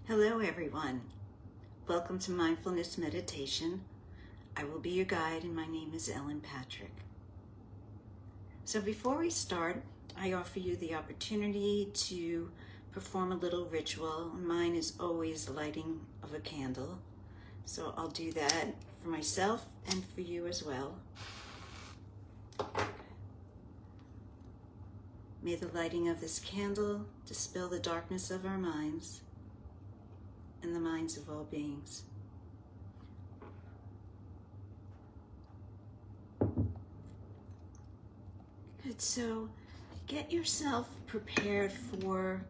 Hello everyone. Welcome to Mindfulness Meditation. I will be your guide and my name is Ellen Patrick. So before we start, I offer you the opportunity to perform a little ritual. Mine is always the lighting of a candle. So I'll do that for myself and for you as well. May the lighting of this candle dispel the darkness of our minds and the minds of all beings. Good, so get yourself prepared for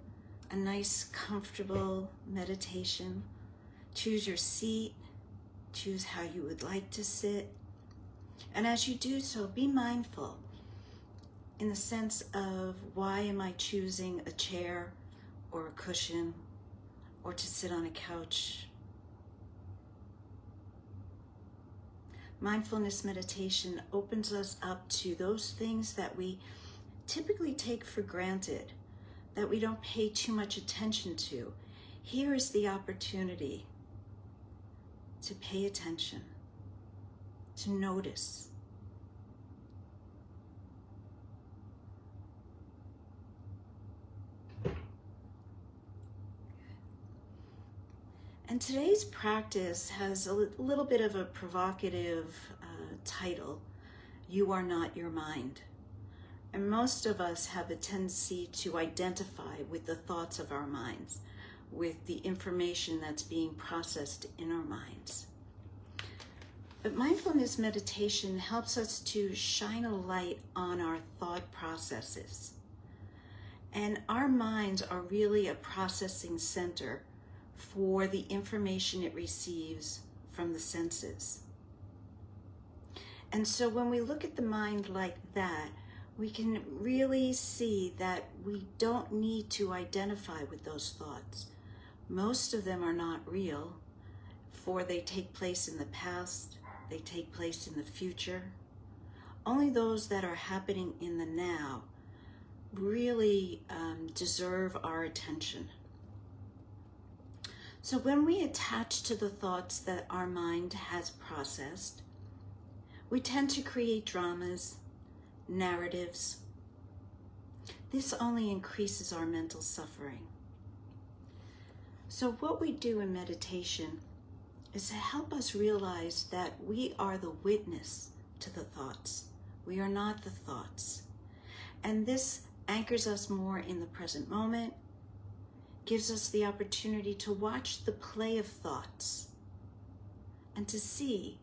a nice, comfortable meditation. Choose your seat, choose how you would like to sit. And as you do so, be mindful in the sense of, why am I choosing a chair or a cushion or to sit on a couch? Mindfulness meditation opens us up to those things that we typically take for granted, that we don't pay too much attention to. Here is the opportunity to pay attention, to notice. And today's practice has a little bit of a provocative title, You Are Not Your Mind. And most of us have a tendency to identify with the thoughts of our minds, with the information that's being processed in our minds. But mindfulness meditation helps us to shine a light on our thought processes. And our minds are really a processing center for the information it receives from the senses. And so when we look at the mind like that, we can really see that we don't need to identify with those thoughts. Most of them are not real, for they take place in the past, they take place in the future. Only those that are happening in the now really deserve our attention. So when we attach to the thoughts that our mind has processed, we tend to create dramas, narratives. This only increases our mental suffering. So what we do in meditation is to help us realize that we are the witness to the thoughts. We are not the thoughts. And this anchors us more in the present moment, gives us the opportunity to watch the play of thoughts and to see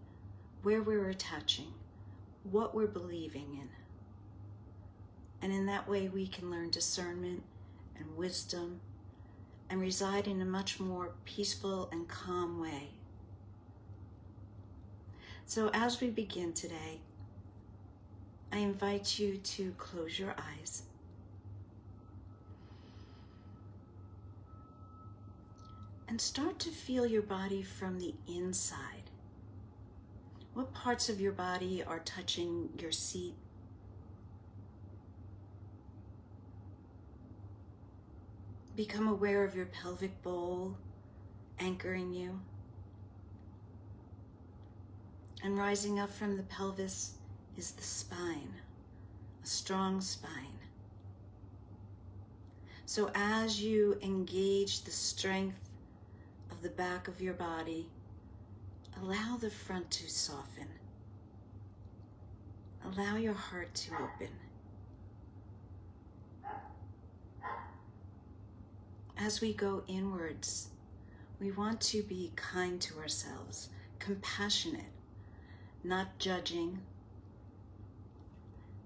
where we're attaching, what we're believing in. And in that way, we can learn discernment and wisdom and reside in a much more peaceful and calm way. So as we begin today, I invite you to close your eyes. And start to feel your body from the inside. What parts of your body are touching your seat? Become aware of your pelvic bowl anchoring you. And rising up from the pelvis is the spine, a strong spine. So as you engage the strength of the back of your body, allow the front to soften. Allow your heart to open. As we go inwards, we want to be kind to ourselves, compassionate, not judging,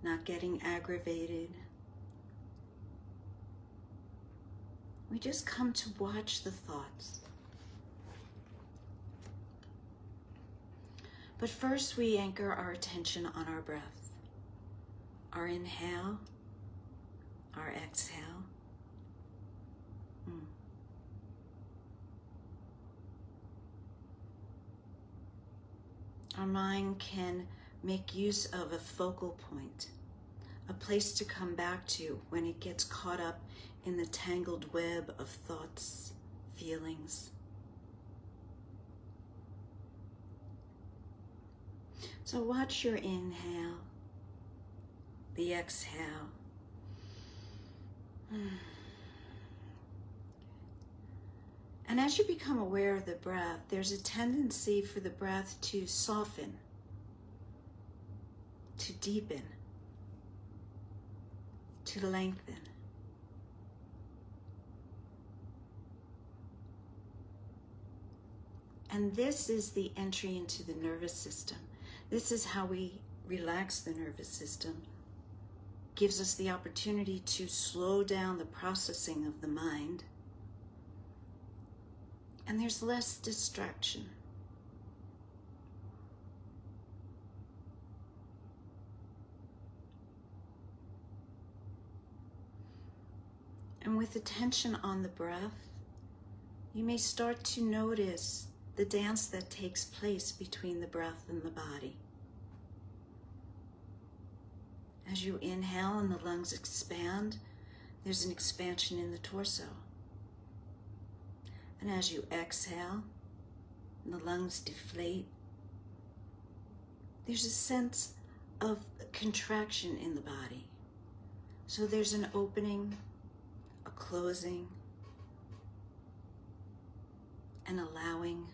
not getting aggravated. We just come to watch the thoughts. But first we anchor our attention on our breath. Our inhale, our exhale. Our mind can make use of a focal point, a place to come back to when it gets caught up in the tangled web of thoughts, feelings. So watch your inhale, the exhale. And as you become aware of the breath, there's a tendency for the breath to soften, to deepen, to lengthen. And this is the entry into the nervous system. This is how we relax the nervous system. Gives us the opportunity to slow down the processing of the mind. And there's less distraction. And with attention on the breath, you may start to notice the dance that takes place between the breath and the body. As you inhale and the lungs expand, there's an expansion in the torso. And as you exhale and the lungs deflate, there's a sense of contraction in the body. So there's an opening, a closing, an allowing,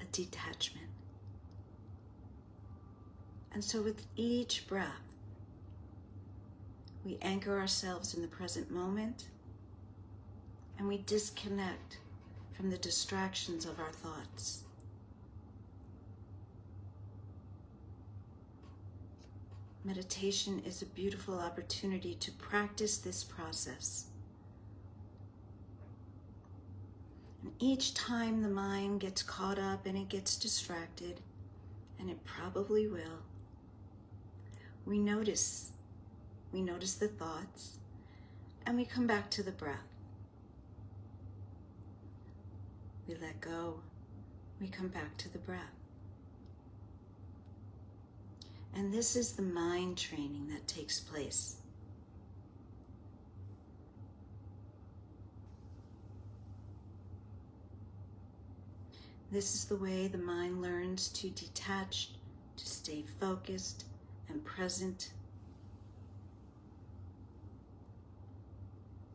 a detachment. And so with each breath, we anchor ourselves in the present moment, and we disconnect from the distractions of our thoughts. Meditation is a beautiful opportunity to practice this process. And each time the mind gets caught up and it gets distracted, and it probably will, we notice the thoughts, and we come back to the breath. We let go, we come back to the breath. And this is the mind training that takes place. This is the way the mind learns to detach, to stay focused and present.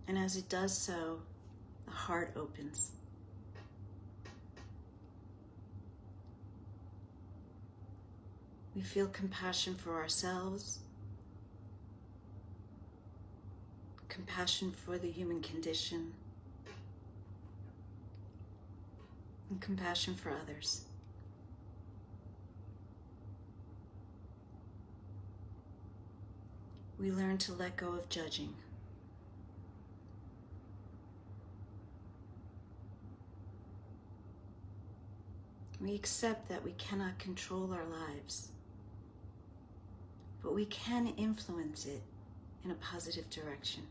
And as it does so, the heart opens. We feel compassion for ourselves, compassion for the human condition, and compassion for others. We learn to let go of judging. We accept that we cannot control our lives, but we can influence it in a positive direction.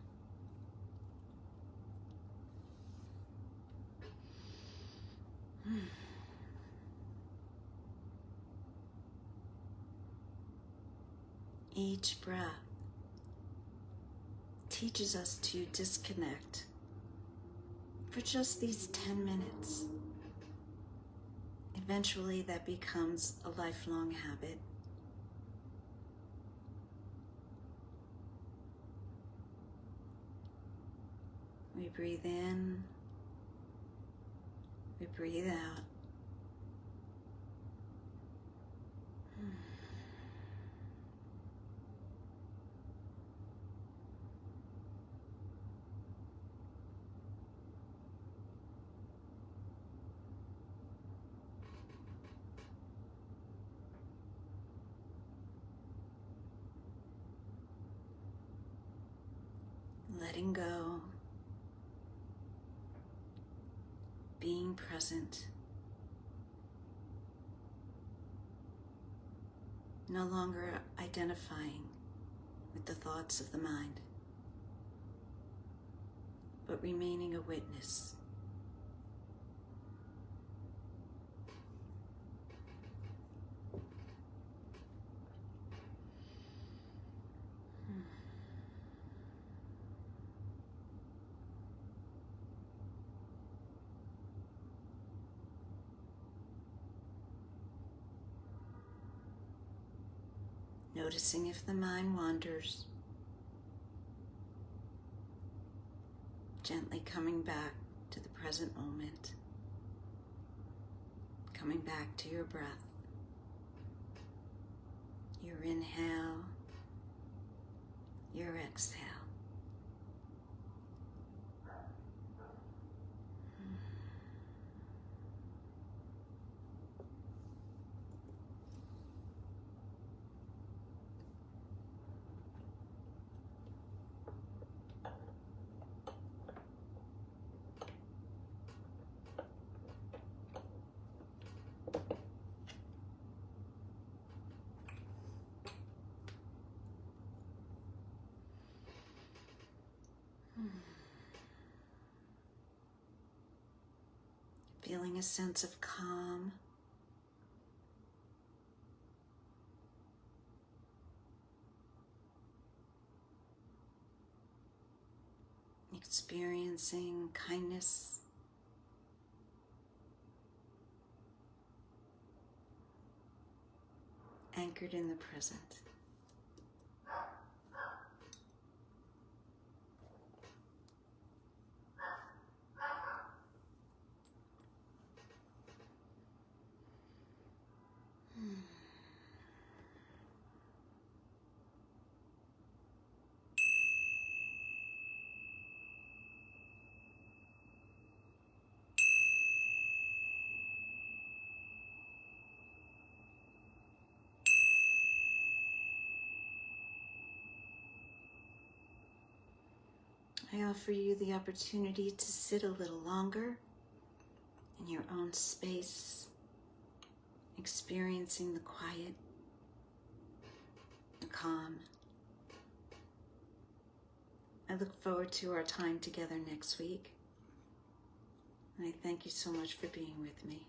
Each breath teaches us to disconnect for just these 10 minutes. Eventually that becomes a lifelong habit. We breathe in, we breathe out. Letting go, being present, no longer identifying with the thoughts of the mind, but remaining a witness. Noticing if the mind wanders. Gently coming back to the present moment. Coming back to your breath. Your inhale, your exhale. Feeling a sense of calm. Experiencing kindness. Anchored in the present. I offer you the opportunity to sit a little longer in your own space, experiencing the quiet, the calm. I look forward to our time together next week, and I thank you so much for being with me.